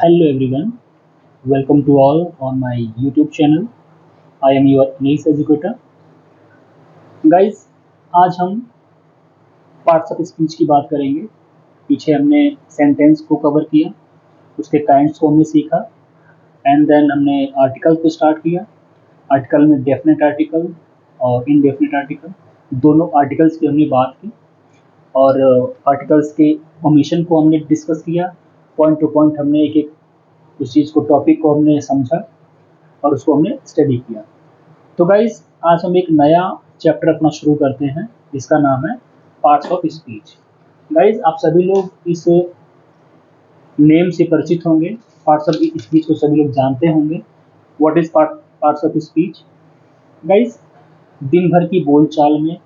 Hello everyone, welcome to all on my YouTube channel. I am your English educator. Guys, आज हम parts of speech की बात करेंगे। पीछे हमने सेंटेंस को कवर किया, उसके काइंड्स को हमने सीखा एंड देन हमने आर्टिकल को स्टार्ट किया। आर्टिकल में डेफिनेट आर्टिकल और इनडेफिनेट आर्टिकल, दोनों आर्टिकल्स की हमने बात की और आर्टिकल्स के ओमिशन को हमने डिस्कस किया। पॉइंट टू पॉइंट हमने एक एक उस चीज़ को, टॉपिक को हमने समझा और उसको हमने स्टडी किया। तो गाइज, आज हम एक नया चैप्टर अपना शुरू करते हैं जिसका नाम है पार्ट्स ऑफ स्पीच। गाइज, आप सभी लोग इस नेम से परिचित होंगे। पार्ट्स ऑफ स्पीच को सभी लोग जानते होंगे। What is parts of speech? Guys, दिन भर की बोलचाल में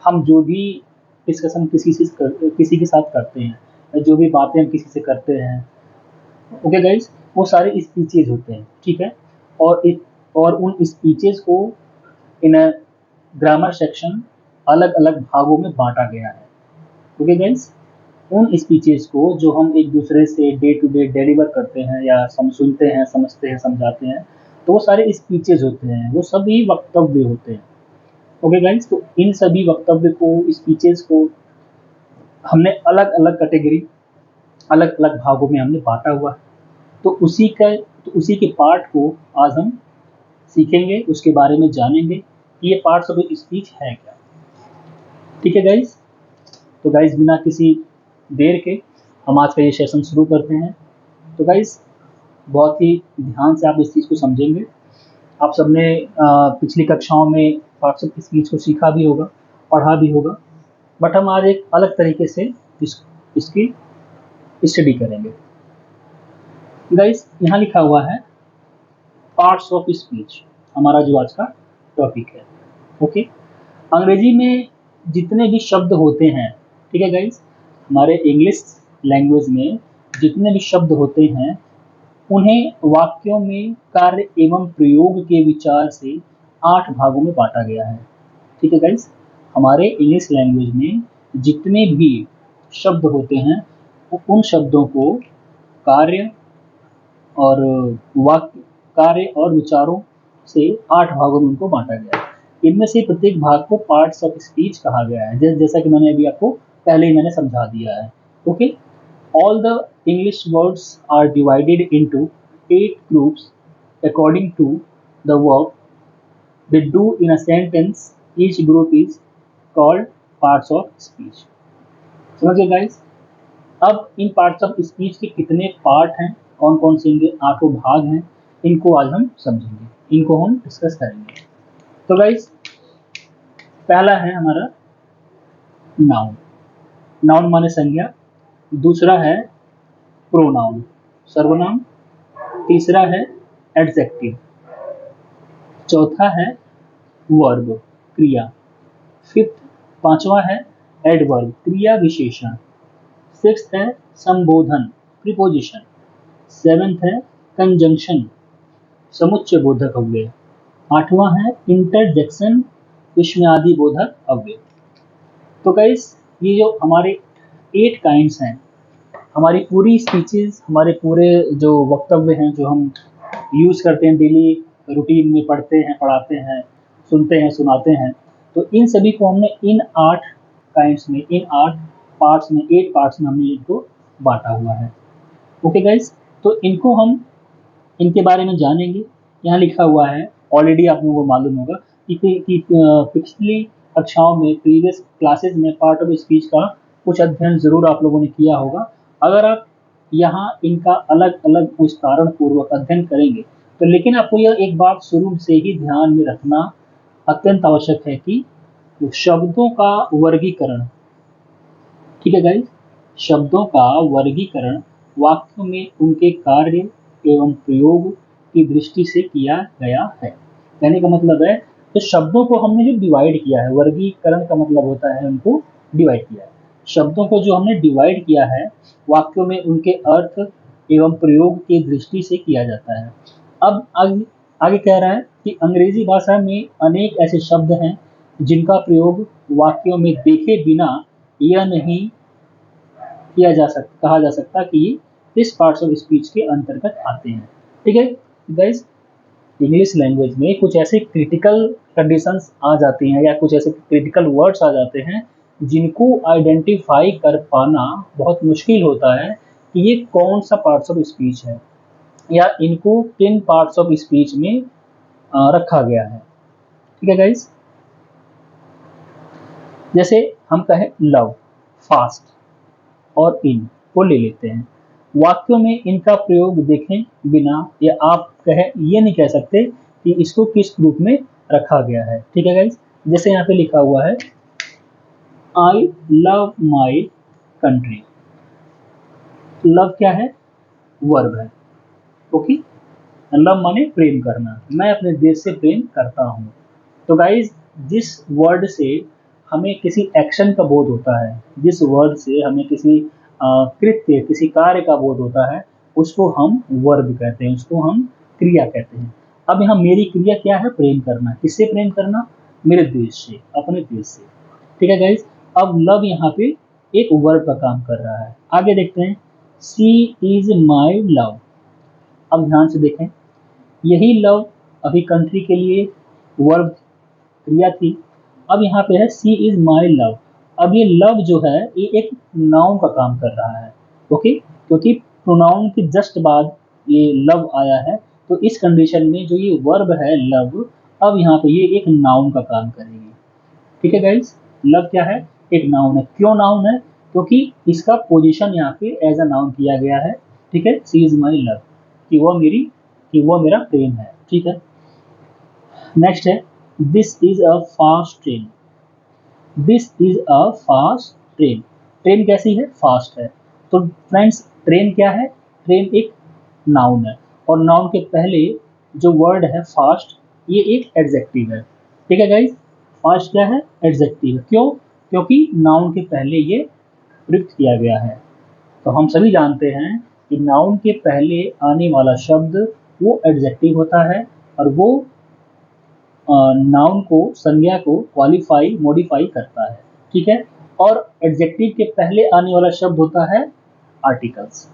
हम जो भी डिस्कशन किसी के साथ करते हैं, जो भी बातें हम किसी से करते हैं, ओके गाइज, वो सारे स्पीचेज होते हैं, ठीक है। और उन स्पीचेज को इन अ ग्रामर सेक्शन अलग अलग भागों में बांटा गया है। ओके गाइज, उन स्पीचेज को जो हम एक दूसरे से डे टू डे डिलीवर करते हैं या सुनते हैं, समझते हैं, समझाते हैं, तो वो सारे स्पीचेज होते हैं, वो सभी वक्तव्य होते हैं। ओके गाइज, तो इन सभी वक्तव्य को, स्पीचेज को हमने अलग अलग कैटेगरी, अलग अलग भागों में हमने बांटा हुआ है। तो उसी के पार्ट को आज हम सीखेंगे, उसके बारे में जानेंगे कि ये पार्ट्स ऑफ स्पीच है क्या। ठीक है गाइज, तो गाइज बिना किसी देर के हम आज का ये सेशन शुरू करते हैं। तो गाइज, बहुत ही ध्यान से आप इस चीज़ को समझेंगे। आप सबने पिछली कक्षाओं में पार्ट्स ऑफ स्पीच को सीखा भी होगा, पढ़ा भी होगा, बट हम आज एक अलग तरीके से इसकी स्टडी करेंगे। गाइज, यहाँ लिखा हुआ है पार्ट्स ऑफ स्पीच, हमारा जो आज का टॉपिक है। ओके, अंग्रेजी में जितने भी शब्द होते हैं, ठीक है गाइज, हमारे इंग्लिश लैंग्वेज में जितने भी शब्द होते हैं, उन्हें वाक्यों में कार्य एवं प्रयोग के विचार से 8 भागों में बांटा गया है। ठीक है गाइज, हमारे इंग्लिश लैंग्वेज में जितने भी शब्द होते हैं, उन शब्दों को कार्य और विचारों से 8 भागों में उनको बांटा गया है। इनमें से प्रत्येक भाग को पार्ट्स ऑफ स्पीच कहा गया है, जैसा कि मैंने अभी आपको पहले ही मैंने समझा दिया है। Okay, all the English words are divided into 8 groups according to the work they do in a sentence. Each group is called parts of speech. समझिए गाइस, अब इन पार्ट्स ऑफ स्पीच के कितने पार्ट हैं, कौन कौन से इनके 8 भाग हैं, इनको आज हम समझेंगे, इनको हम डिस्कस करेंगे। तो गाइस, पहला है हमारा नाउन। नाउन माने संज्ञा, दूसरा है प्रोनाउन, सर्वनाम, तीसरा है एडजेक्टिव, चौथा है वर्ब, क्रिया, पांचवा है एडवर्ब, क्रिया विशेषण, सिक्स्थ है संबोधन, प्रीपोजिशन, सेवेंथ है कंजंक्शन, समुच्चय बोधक अव्यय, आठवां है इंटरजेक्शन, विस्मयादि बोधक अव्यय। तो गाइस, ये जो हमारे 8 काइंड्स हैं, हमारी पूरी स्पीचेस, हमारे पूरे जो वक्तव्य हैं, जो हम यूज़ करते हैं डेली रूटीन में, पढ़ते हैं, पढ़ाते हैं, सुनते हैं, सुनाते हैं, तो इन सभी को हमने इन 8 काइंड्स में, इन 8 पार्ट्स में, 8 पार्ट्स में हमने इनको बांटा हुआ है। ओके गाइस, तो इनको हम इनके बारे में जानेंगे। यहाँ लिखा हुआ है, ऑलरेडी आप लोगों को मालूम होगा कि पिछली कक्षाओं में, प्रीवियस क्लासेस में पार्ट ऑफ स्पीच का कुछ अध्ययन जरूर आप लोगों ने किया होगा। अगर आप यहाँ इनका अलग अलग विस्तारण पूर्वक अध्ययन करेंगे तो, लेकिन आपको यह एक बात शुरू से ही ध्यान में रखना अत्यंत आवश्यक है कि शब्दों का वर्गीकरण, ठीक है गाइस, शब्दों का वर्गीकरण वाक्यों में उनके कार्य एवं प्रयोग की दृष्टि से किया गया है। कहने का मतलब है, तो शब्दों को हमने जो डिवाइड किया है, वर्गीकरण का मतलब होता है उनको डिवाइड किया है। शब्दों को जो हमने डिवाइड किया है, वाक्यों में उनके अर्थ एवं प्रयोग की दृष्टि से किया जाता है। अब आगे कह रहा है कि अंग्रेजी भाषा में अनेक ऐसे शब्द हैं जिनका प्रयोग वाक्यों में देखे बिना यह नहीं कहा जा सकता कि इस पार्ट्स ऑफ स्पीच के अंतर्गत आते हैं। ठीक है गाइस, इंग्लिश लैंग्वेज में कुछ ऐसे क्रिटिकल कंडीशंस आ जाती हैं या कुछ ऐसे क्रिटिकल वर्ड्स आ जाते हैं जिनको आइडेंटिफाई कर पाना बहुत मुश्किल होता है कि ये कौन सा पार्ट्स ऑफ स्पीच है या इनको किन पार्ट्स ऑफ स्पीच में रखा गया है। ठीक है गाइस, जैसे हम कहें लव, फास्ट और इन को ले लेते हैं, वाक्यों में इनका प्रयोग देखें बिना या आप कहें ये नहीं कह सकते कि इसको किस ग्रुप में रखा गया है। ठीक है गाइस, जैसे यहाँ पे लिखा हुआ है I love my country. Love क्या है? वर्ब है। ओके, लव माने प्रेम करना, मैं अपने देश से प्रेम करता हूँ। तो गाइज, जिस वर्ड से हमें किसी एक्शन का बोध होता है, जिस वर्ड से हमें किसी कृत्य, किसी कार्य का बोध होता है, उसको हम वर्ब कहते हैं, उसको हम क्रिया कहते हैं। अब यहाँ मेरी क्रिया क्या है? प्रेम करना। किससे प्रेम करना? मेरे देश से, अपने देश से। ठीक है गाइज, अब लव यहाँ पे एक वर्ब का काम कर रहा है। आगे देखते हैं, शी इज माई लव। अब ध्यान से देखें, यही लव अभी कंट्री के लिए वर्ब क्रिया थी। अब यहाँ पे है सी इज माई लव। अब ये लव जो है ये एक नाउन का काम कर रहा है। ओके, क्योंकि प्रोनाउन के जस्ट बाद ये लव आया है, तो इस कंडीशन में जो ये वर्ब है लव, अब यहाँ पे ये एक नाउन का काम करेगी। ठीक है गाइस, लव क्या है? एक नाउन है। क्यों नाउन है? क्योंकि इसका पोजीशन यहाँ पे एज अ नाउन किया गया है। ठीक है, सी इज माई लव, कि वो मेरा प्रेम है। ठीक है, नेक्स्ट है this is a fast train. This is a fast train. Train कैसी है? फास्ट है। तो फ्रेंड्स, ट्रेन क्या है? ट्रेन एक नाउन है, और नाउन के पहले जो वर्ड है फास्ट, ये एक एडजेक्टिव है। ठीक है गाइस, फास्ट क्या है? एडजेक्टिव है। क्यों? क्योंकि नाउन के पहले ये प्रयुक्त किया गया है। तो हम सभी जानते हैं कि नाउन के पहले आने वाला शब्द वो एडजेक्टिव होता है, और वो नाउन को, संज्ञा को क्वालिफाई, मॉडिफाई करता है। ठीक है, और एडजेक्टिव के पहले आने वाला शब्द होता है आर्टिकल्स।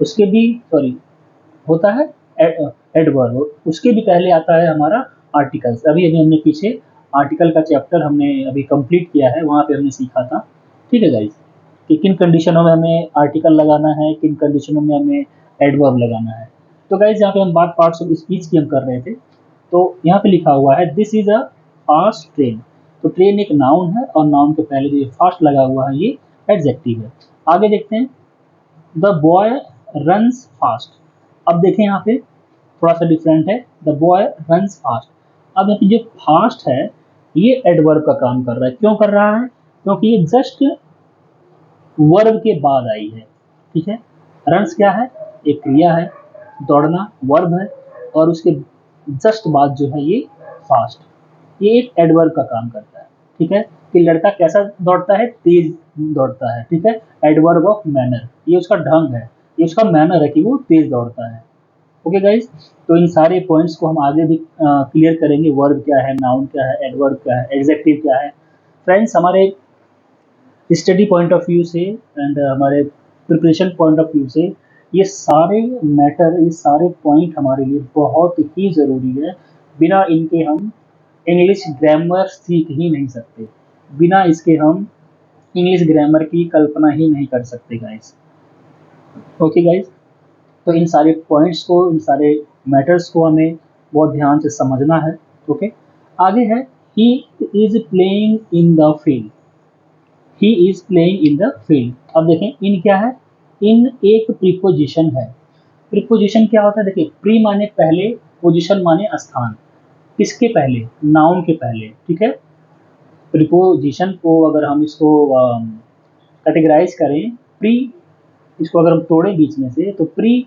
उसके भी सॉरी होता है एडवर्ब, उसके भी पहले आता है हमारा आर्टिकल्स। अभी अभी हमने पीछे आर्टिकल का चैप्टर हमने अभी कंप्लीट किया है, वहाँ पे हमने सीखा था। ठीक है गाइस, कि किन कंडीशनों में हमें आर्टिकल लगाना है, किन कंडीशनों में हमें एडवर्ब लगाना है। तो गाइस, यहाँ पे हम बात पार्ट्स ऑफ स्पीच की हम कर रहे थे। तो यहाँ पे लिखा हुआ है this is a fast train. तो ट्रेन एक नाउन है, और नाउन के पहले जो फास्ट लगा हुआ है ये एडजेक्टिव है। आगे देखते हैं, द बॉय रन्स फास्ट। अब देखें यहाँ पे थोड़ा सा डिफरेंट है, द बॉय रन्स फास्ट। अब यहाँ पे जो फास्ट है ये एडवर्ब का काम कर रहा है। क्यों कर रहा है? क्योंकि ये जस्ट वर्ब के बाद आई है। ठीक है, रन्स क्या है? एक क्रिया है, दौड़ना वर्ब है, और उसके जस्ट बाद जो है ये फास्ट, ये एक एडवर्ब का काम करता है। ठीक है, कि लड़का कैसा दौड़ता है? तेज दौड़ता है। ठीक है, एडवर्ब ऑफ मैनर, ये उसका ढंग है, ये उसका मैनर है कि वो तेज दौड़ता है। ओके गाइस, तो इन सारे पॉइंट्स को हम आगे भी क्लियर करेंगे। वर्ब क्या है, नाउन क्या है, एडवर्ब क्या है, एडजेक्टिव क्या है। फ्रेंड्स, हमारे स्टडी पॉइंट ऑफ व्यू से एंड हमारे प्रिपरेशन पॉइंट ऑफ व्यू से ये सारे मैटर, ये सारे पॉइंट हमारे लिए बहुत ही ज़रूरी है। बिना इनके हम इंग्लिश ग्रामर सीख ही नहीं सकते, बिना इसके हम इंग्लिश ग्रामर की कल्पना ही नहीं कर सकते गाइस। ओके गाइस, तो इन सारे पॉइंट्स को, इन सारे मैटर्स को हमें बहुत ध्यान से समझना है। ओके, आगे है he is playing in the field. He is playing in the field. अब देखें, इन क्या है? इन एक प्रीपोजिशन है। प्रीपोजिशन क्या होता है? देखिए, प्री माने पहले, पोजिशन माने स्थान। किसके पहले? नाउन के पहले। ठीक है, प्रीपोजिशन को अगर हम इसको कैटेगराइज करें, प्री, इसको अगर हम तोड़ें बीच में से, तो प्री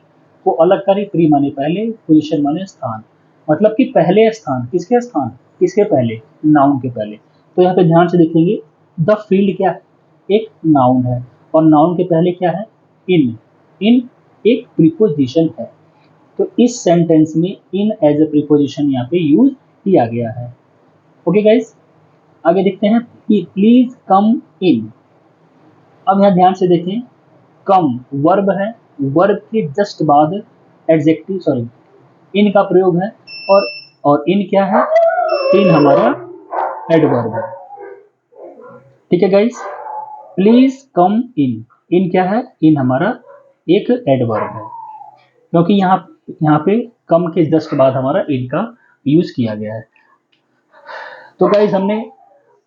को अलग करें। प्री माने पहले, पोजिशन माने स्थान, मतलब कि पहले स्थान। किसके स्थान? किसके पहले? नाउन के पहले। तो यहाँ पे ध्यान से देखेंगे, द फील्ड क्या है? एक नाउन है, और नाउन के पहले क्या है? इन। इन एक प्रीपोजिशन है, तो इस सेंटेंस में इन एज ए प्रीपोजिशन यहाँ पे यूज किया गया है। ओके गाइस, आगे देखते हैं, प्लीज कम इन। अब यहाँ ध्यान से देखें, कम वर्ब है, वर्ब के जस्ट बाद एडजेक्टिव सॉरी इन का प्रयोग है, और इन क्या है, इन हमारा एडवर्ब है। ठीक है गाइस, प्लीज कम इन क्या है, इन हमारा एक एडवर्ब है, क्योंकि यहाँ पे कम के जस्ट बाद हमारा इन का यूज किया गया है। तो गाइस हमने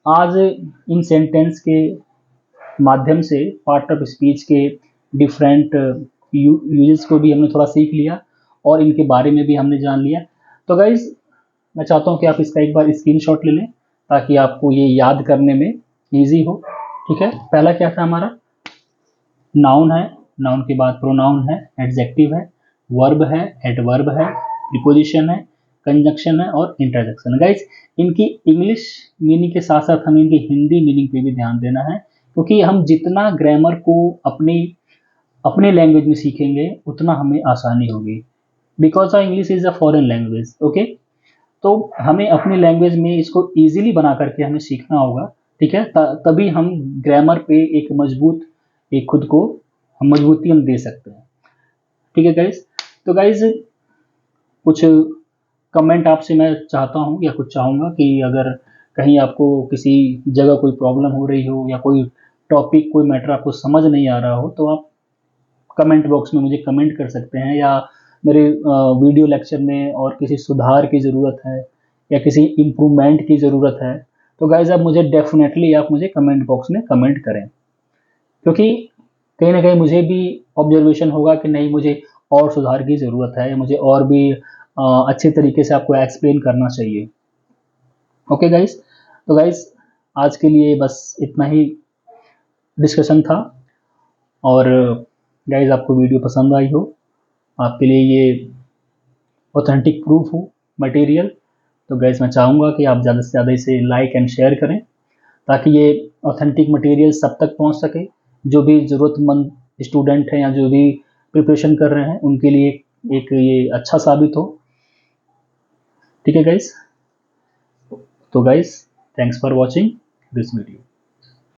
आज इन सेंटेंस के माध्यम से पार्ट ऑफ स्पीच के डिफरेंट यूजेस को भी हमने थोड़ा सीख लिया और इनके बारे में भी हमने जान लिया। तो गाइज मैं चाहता हूँ कि आप इसका एक बार स्क्रीनशॉट ले लें ताकि आपको ये याद करने में ईजी हो। ठीक है, पहला क्या था हमारा, नाउन है, नाउन के बाद प्रोनाउन है, एडजेक्टिव है, वर्ब है, एडवर्ब है, प्रीपोजिशन है, कंजंक्शन है और इंटरजेक्शन। गाइज इनकी इंग्लिश मीनिंग के साथ साथ हमें इनकी हिंदी मीनिंग पे भी ध्यान देना है, क्योंकि हम जितना ग्रामर को अपने लैंग्वेज में सीखेंगे उतना हमें आसानी होगी, because English is a foreign language. Okay, तो हमें अपनी लैंग्वेज में इसको इजीली बना करके हमें सीखना होगा। ठीक है, तभी हम ग्रामर पे एक मजबूत एक खुद को हम मजबूती हम दे सकते हैं। ठीक है गाइज, तो गाइज कुछ कमेंट आपसे मैं चाहता हूँ या कुछ चाहूँगा कि अगर कहीं आपको किसी जगह कोई प्रॉब्लम हो रही हो या कोई टॉपिक कोई मैटर आपको समझ नहीं आ रहा हो तो आप कमेंट बॉक्स में मुझे कमेंट कर सकते हैं, या मेरे वीडियो लेक्चर में और किसी सुधार की ज़रूरत है या किसी इम्प्रूवमेंट की ज़रूरत है तो गाइज आप मुझे डेफिनेटली आप मुझे कमेंट बॉक्स में कमेंट करें, क्योंकि कहीं ना कहीं मुझे भी ऑब्जर्वेशन होगा कि नहीं मुझे और सुधार की ज़रूरत है या मुझे और भी अच्छे तरीके से आपको एक्सप्लेन करना चाहिए। ओके गाइज, तो गाइज आज के लिए बस इतना ही डिस्कशन था, और गाइज आपको वीडियो पसंद आई हो, आपके लिए ये ऑथेंटिक प्रूफ हो मटेरियल, तो गाइज मैं चाहूँगा कि आप ज़्यादा से ज़्यादा इसे लाइक एंड शेयर करें ताकि ये ऑथेंटिक मटेरियल सब तक पहुँच सके, जो भी ज़रूरतमंद स्टूडेंट हैं या जो भी प्रिपरेशन कर रहे हैं उनके लिए एक ये अच्छा साबित हो। ठीक है गाइज, तो guys thanks for watching this video.